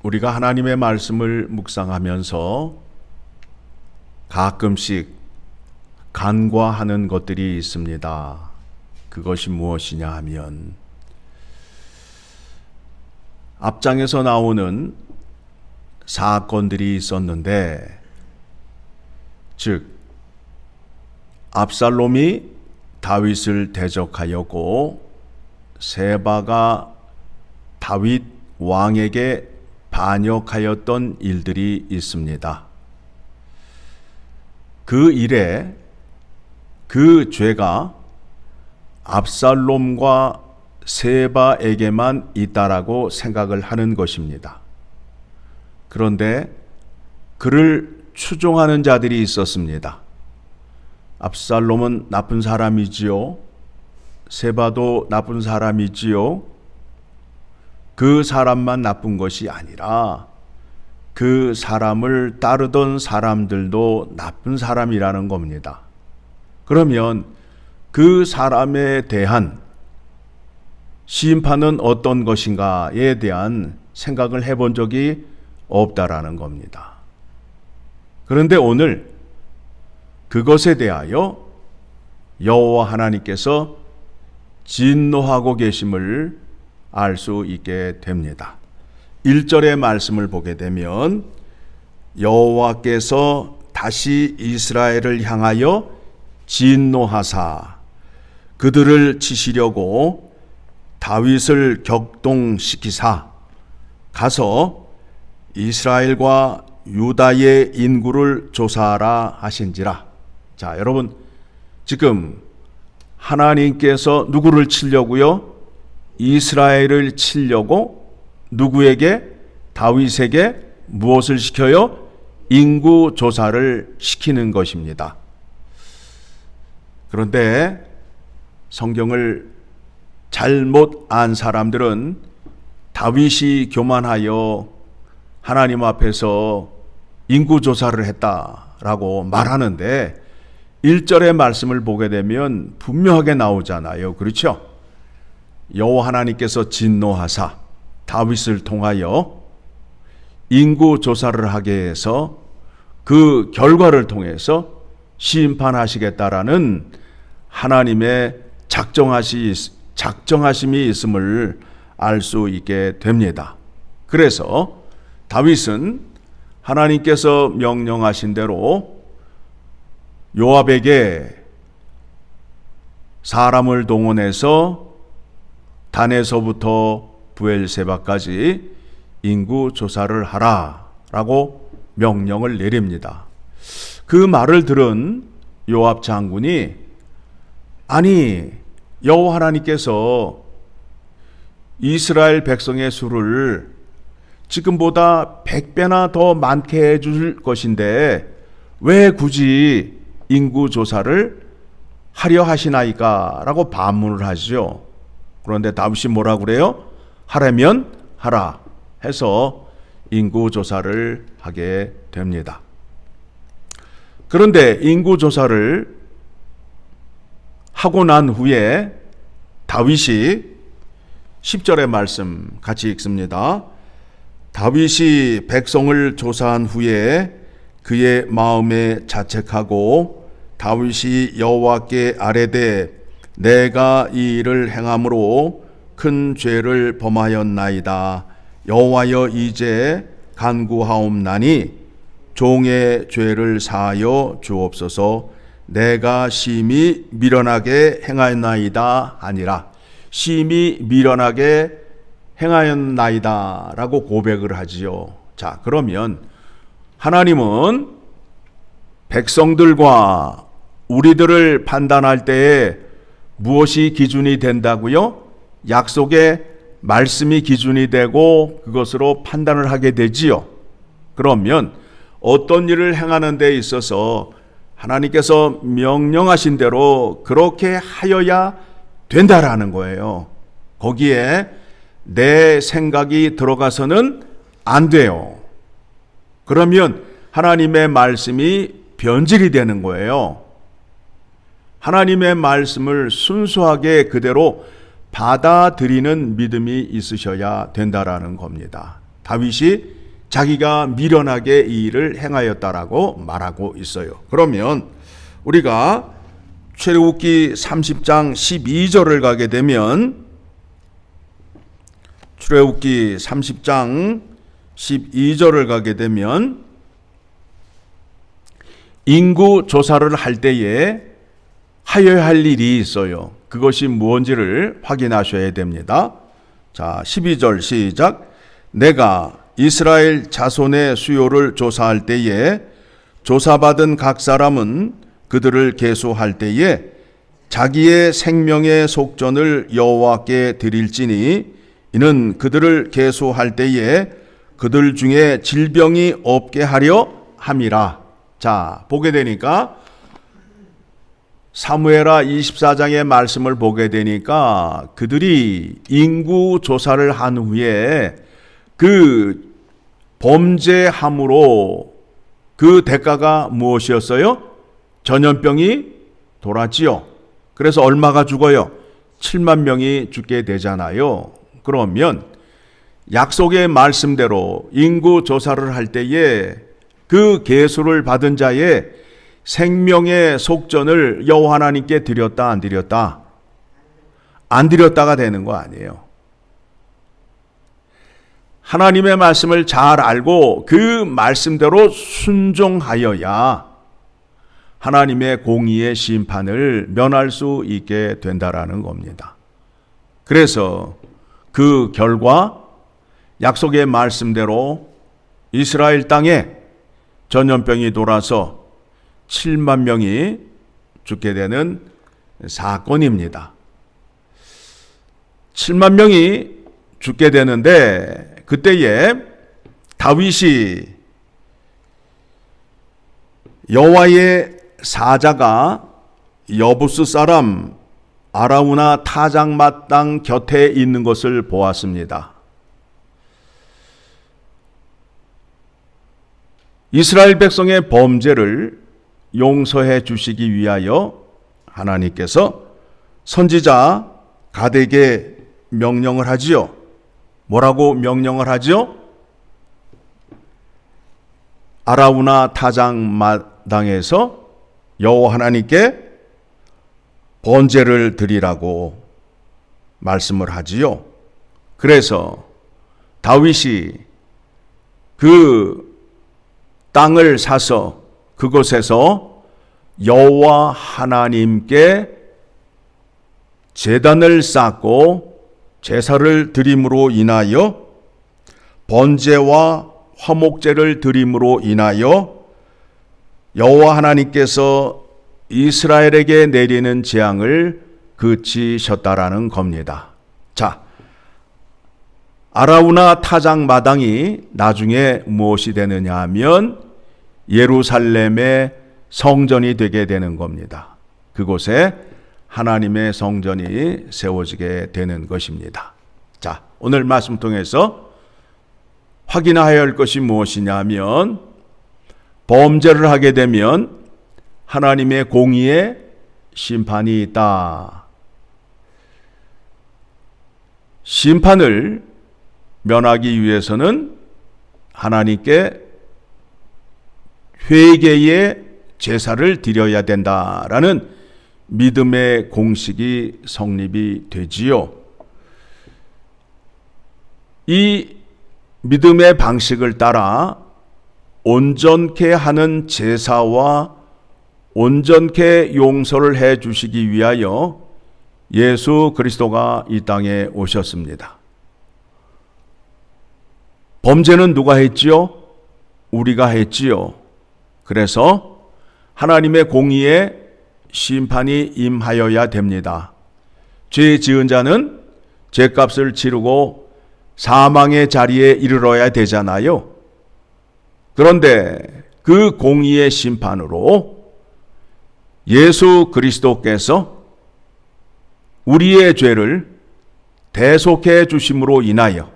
우리가 하나님의 말씀을 묵상하면서 가끔씩 간과하는 것들이 있습니다. 그것이 무엇이냐 하면 앞장에서 나오는 사건들이 있었는데, 즉 압살롬이 다윗을 대적하였고 세바가 다윗 왕에게 반역하였던 일들이 있습니다. 그 일에 그 죄가 압살롬과 세바에게만 있다라고 생각을 하는 것입니다. 그런데 그를 추종하는 자들이 있었습니다. 압살롬은 나쁜 사람이지요. 세바도 나쁜 사람이지요. 그 사람만 나쁜 것이 아니라 그 사람을 따르던 사람들도 나쁜 사람이라는 겁니다. 그러면 그 사람에 대한 심판은 어떤 것인가에 대한 생각을 해본 적이 없다라는 겁니다. 그런데 오늘 그것에 대하여 여호와 하나님께서 진노하고 계심을 알 수 있게 됩니다. 1절의 말씀을 보게 되면 여호와께서 다시 이스라엘을 향하여 진노하사 그들을 치시려고 다윗을 격동시키사 가서 이스라엘과 유다의 인구를 조사하라 하신지라. 자, 여러분, 지금 하나님께서 누구를 치려고요? 이스라엘을 치려고 누구에게? 다윗에게 무엇을 시켜요? 인구 조사를 시키는 것입니다. 그런데 성경을 잘못 안 사람들은 다윗이 교만하여 하나님 앞에서 인구 조사를 했다라고 말하는데 1절의 말씀을 보게 되면 분명하게 나오잖아요. 그렇죠? 여호와 하나님께서 진노하사 다윗을 통하여 인구 조사를 하게 해서 그 결과를 통해서 심판하시겠다라는 하나님의 작정하심이 있음을 알 수 있게 됩니다. 그래서 다윗은 하나님께서 명령하신 대로 요압에게 사람을 동원해서 단에서부터 브엘세바까지 인구 조사를 하라라고 명령을 내립니다. 그 말을 들은 요압 장군이 아니 여호와 하나님께서 이스라엘 백성의 수를 지금보다 100배나 더 많게 해줄 것인데 왜 굳이 인구 조사를 하려 하시나이까? 라고 반문을 하죠. 그런데 다윗이 뭐라 그래요? 하라면 하라 해서 인구 조사를 하게 됩니다. 그런데 인구 조사를 하고 난 후에 다윗이 10절의 말씀 같이 읽습니다. 다윗이 백성을 조사한 후에 그의 마음에 자책하고 다윗이 여호와께 아뢰되 내가 이 일을 행함으로 큰 죄를 범하였나이다. 여호와여 이제 간구하옵나니 종의 죄를 사하여 주옵소서. 내가 심히 미련하게 행하였나이다 하니라. 심히 미련하게 행하였나이다 라고 고백을 하지요. 자, 그러면 하나님은 백성들과 우리들을 판단할 때에 무엇이 기준이 된다고요? 약속의 말씀이 기준이 되고 그것으로 판단을 하게 되지요. 그러면 어떤 일을 행하는 데 있어서 하나님께서 명령하신 대로 그렇게 하여야 된다라는 거예요. 거기에 내 생각이 들어가서는 안 돼요. 그러면 하나님의 말씀이 변질이 되는 거예요. 하나님의 말씀을 순수하게 그대로 받아들이는 믿음이 있으셔야 된다라는 겁니다. 다윗이 자기가 미련하게 이 일을 행하였다라고 말하고 있어요. 그러면 우리가 출애굽기 30장 12절을 가게 되면 출애굽기 30장 12절을 가게 되면 인구 조사를 할 때에 하여야 할 일이 있어요. 그것이 무엇인지를 확인하셔야 됩니다. 자, 12절 시작. 내가 이스라엘 자손의 수요를 조사할 때에 조사받은 각 사람은 그들을 계수할 때에 자기의 생명의 속전을 여호와께 드릴지니 이는 그들을 계수할 때에 그들 중에 질병이 없게 하려 함이라. 자, 보게 되니까 사무엘하 24장의 말씀을 보게 되니까 그들이 인구 조사를 한 후에 그 범죄함으로 그 대가가 무엇이었어요? 전염병이 돌았지요. 그래서 얼마가 죽어요? 7만 명이 죽게 되잖아요. 그러면 약속의 말씀대로 인구 조사를 할 때에 그 계수를 받은 자의 생명의 속전을 여호와 하나님께 드렸다 안 드렸다? 안 드렸다가 되는 거 아니에요. 하나님의 말씀을 잘 알고 그 말씀대로 순종하여야 하나님의 공의의 심판을 면할 수 있게 된다라는 겁니다. 그래서 그 결과 약속의 말씀대로 이스라엘 땅에 전염병이 돌아서 7만 명이 죽게 되는 사건입니다. 7만 명이 죽게 되는데 그때에 다윗이 여호와의 사자가 여부스 사람 아라우나 타작마땅 곁에 있는 것을 보았습니다. 이스라엘 백성의 범죄를 용서해 주시기 위하여 하나님께서 선지자 갓에게 명령을 하지요. 뭐라고 명령을 하죠? 아라우나 타작마당에서 여호와 하나님께 번제를 드리라고 말씀을 하지요. 그래서 다윗이 그 땅을 사서 그곳에서 여호와 하나님께 제단을 쌓고 제사를 드림으로 인하여 번제와 화목제를 드림으로 인하여 여호와 하나님께서 이스라엘에게 내리는 재앙을 그치셨다라는 겁니다. 자, 아라우나 타작마당이 나중에 무엇이 되느냐 하면 예루살렘의 성전이 되게 되는 겁니다. 그곳에 하나님의 성전이 세워지게 되는 것입니다. 자, 오늘 말씀 통해서 확인해야 할 것이 무엇이냐 하면 범죄를 하게 되면 하나님의 공의의 심판이 있다. 심판을 면하기 위해서는 하나님께 회개의 제사를 드려야 된다라는 믿음의 공식이 성립이 되지요. 이 믿음의 방식을 따라 온전케 하는 제사와 온전케 용서를 해 주시기 위하여 예수 그리스도가 이 땅에 오셨습니다. 범죄는 누가 했지요? 우리가 했지요. 그래서 하나님의 공의의 심판이 임하여야 됩니다. 죄 지은 자는 죄값을 치르고 사망의 자리에 이르러야 되잖아요. 그런데 그 공의의 심판으로 예수 그리스도께서 우리의 죄를 대속해 주심으로 인하여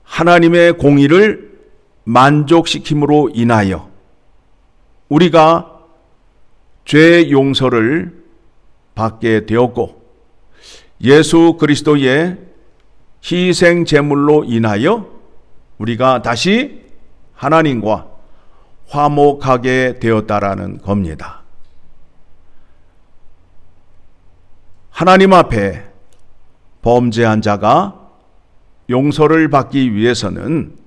하나님의 공의를 만족시킴으로 인하여 우리가 죄 용서를 받게 되었고 예수 그리스도의 희생 제물로 인하여 우리가 다시 하나님과 화목하게 되었다라는 겁니다. 하나님 앞에 범죄한 자가 용서를 받기 위해서는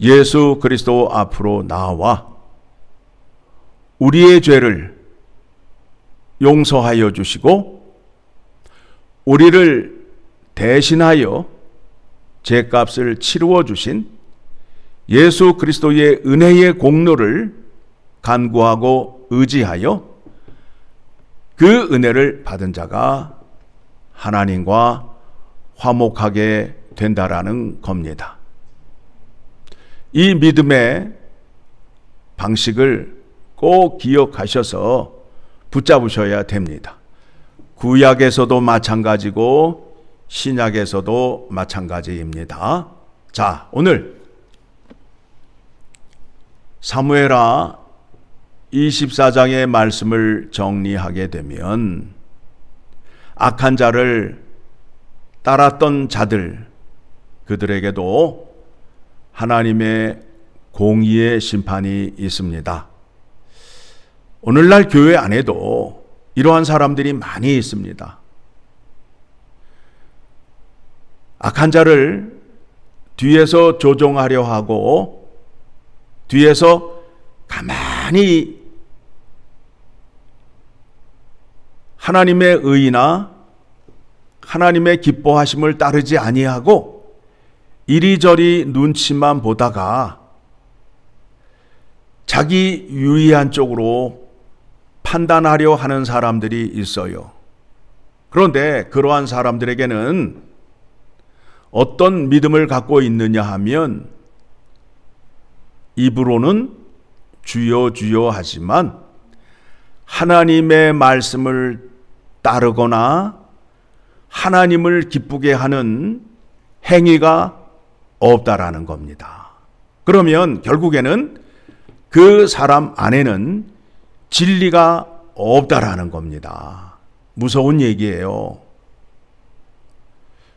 예수 그리스도 앞으로 나와 우리의 죄를 용서하여 주시고 우리를 대신하여 죄값을 치루어 주신 예수 그리스도의 은혜의 공로를 간구하고 의지하여 그 은혜를 받은 자가 하나님과 화목하게 된다라는 겁니다. 이 믿음의 방식을 꼭 기억하셔서 붙잡으셔야 됩니다. 구약에서도 마찬가지고 신약에서도 마찬가지입니다. 자, 오늘 사무엘하 24장의 말씀을 정리하게 되면 악한 자를 따랐던 자들, 그들에게도 하나님의 공의의 심판이 있습니다. 오늘날 교회 안에도 이러한 사람들이 많이 있습니다. 악한 자를 뒤에서 조종하려 하고 뒤에서 가만히 하나님의 의나 하나님의 기뻐하심을 따르지 아니하고 이리저리 눈치만 보다가 자기 유리한 쪽으로 판단하려 하는 사람들이 있어요. 그런데 그러한 사람들에게는 어떤 믿음을 갖고 있느냐 하면 입으로는 주여 주여 하지만 하나님의 말씀을 따르거나 하나님을 기쁘게 하는 행위가 없다라는 겁니다. 그러면 결국에는 그 사람 안에는 진리가 없다라는 겁니다. 무서운 얘기예요.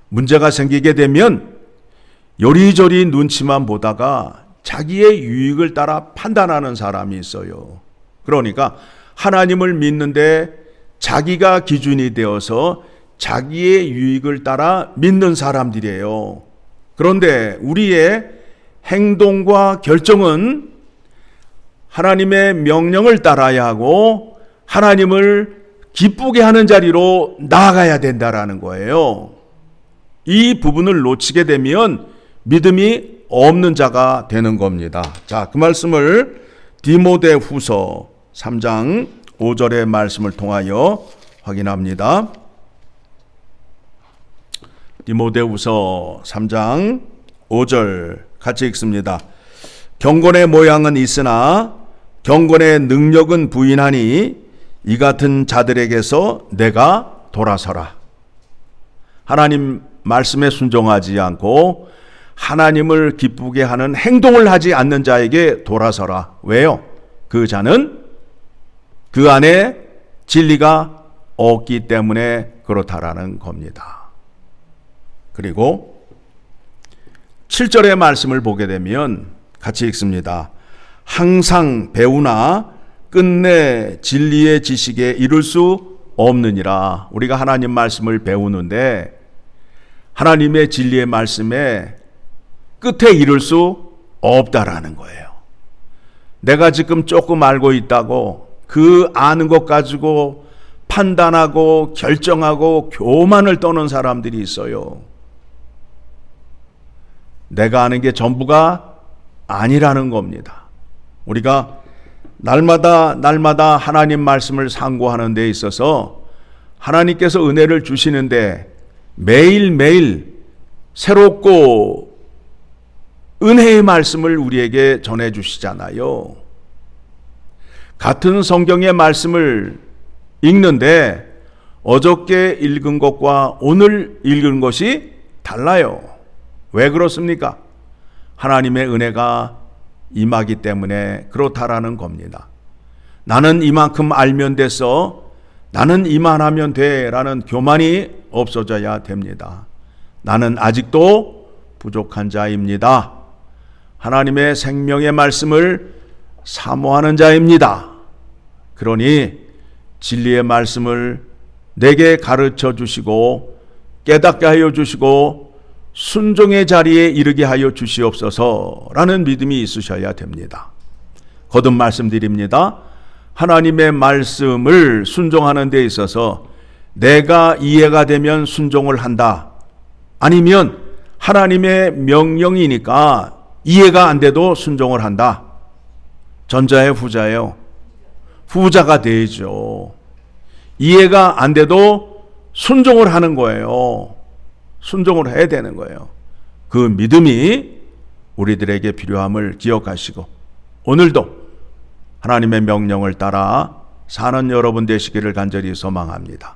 문제가 생기게 되면 요리조리 눈치만 보다가 자기의 유익을 따라 판단하는 사람이 있어요. 그러니까 하나님을 믿는데 자기가 기준이 되어서 자기의 유익을 따라 믿는 사람들이에요. 그런데 우리의 행동과 결정은 하나님의 명령을 따라야 하고 하나님을 기쁘게 하는 자리로 나아가야 된다라는 거예요. 이 부분을 놓치게 되면 믿음이 없는 자가 되는 겁니다. 자, 그 말씀을 디모데후서 3장 5절의 말씀을 통하여 확인합니다. 디모데후서 3장 5절 같이 읽습니다. 경건의 모양은 있으나 경건의 능력은 부인하니 이 같은 자들에게서 내가 돌아서라. 하나님 말씀에 순종하지 않고 하나님을 기쁘게 하는 행동을 하지 않는 자에게 돌아서라. 왜요? 그 자는 그 안에 진리가 없기 때문에 그렇다라는 겁니다. 그리고 7절의 말씀을 보게 되면 같이 읽습니다. 항상 배우나 끝내 진리의 지식에 이룰 수 없느니라. 우리가 하나님 말씀을 배우는데 하나님의 진리의 말씀에 끝에 이룰 수 없다라는 거예요. 내가 지금 조금 알고 있다고 그 아는 것 가지고 판단하고 결정하고 교만을 떠는 사람들이 있어요. 내가 아는 게 전부가 아니라는 겁니다. 우리가 날마다 하나님 말씀을 상고하는 데 있어서 하나님께서 은혜를 주시는데 매일매일 새롭고 은혜의 말씀을 우리에게 전해주시잖아요. 같은 성경의 말씀을 읽는데 어저께 읽은 것과 오늘 읽은 것이 달라요. 왜 그렇습니까? 하나님의 은혜가 임하기 때문에 그렇다라는 겁니다. 나는 이만큼 알면 됐어. 나는 이만하면 돼. 라는 교만이 없어져야 됩니다. 나는 아직도 부족한 자입니다. 하나님의 생명의 말씀을 사모하는 자입니다. 그러니 진리의 말씀을 내게 가르쳐 주시고 깨닫게 하여 주시고 순종의 자리에 이르게 하여 주시옵소서라는 믿음이 있으셔야 됩니다. 거듭 말씀드립니다. 하나님의 말씀을 순종하는 데 있어서 내가 이해가 되면 순종을 한다. 아니면 하나님의 명령이니까 이해가 안 돼도 순종을 한다. 전자예요, 후자예요? 후자가 되죠. 이해가 안 돼도 순종을 하는 거예요. 순종을 해야 되는 거예요. 그 믿음이 우리들에게 필요함을 기억하시고 오늘도 하나님의 명령을 따라 사는 여러분 되시기를 간절히 소망합니다.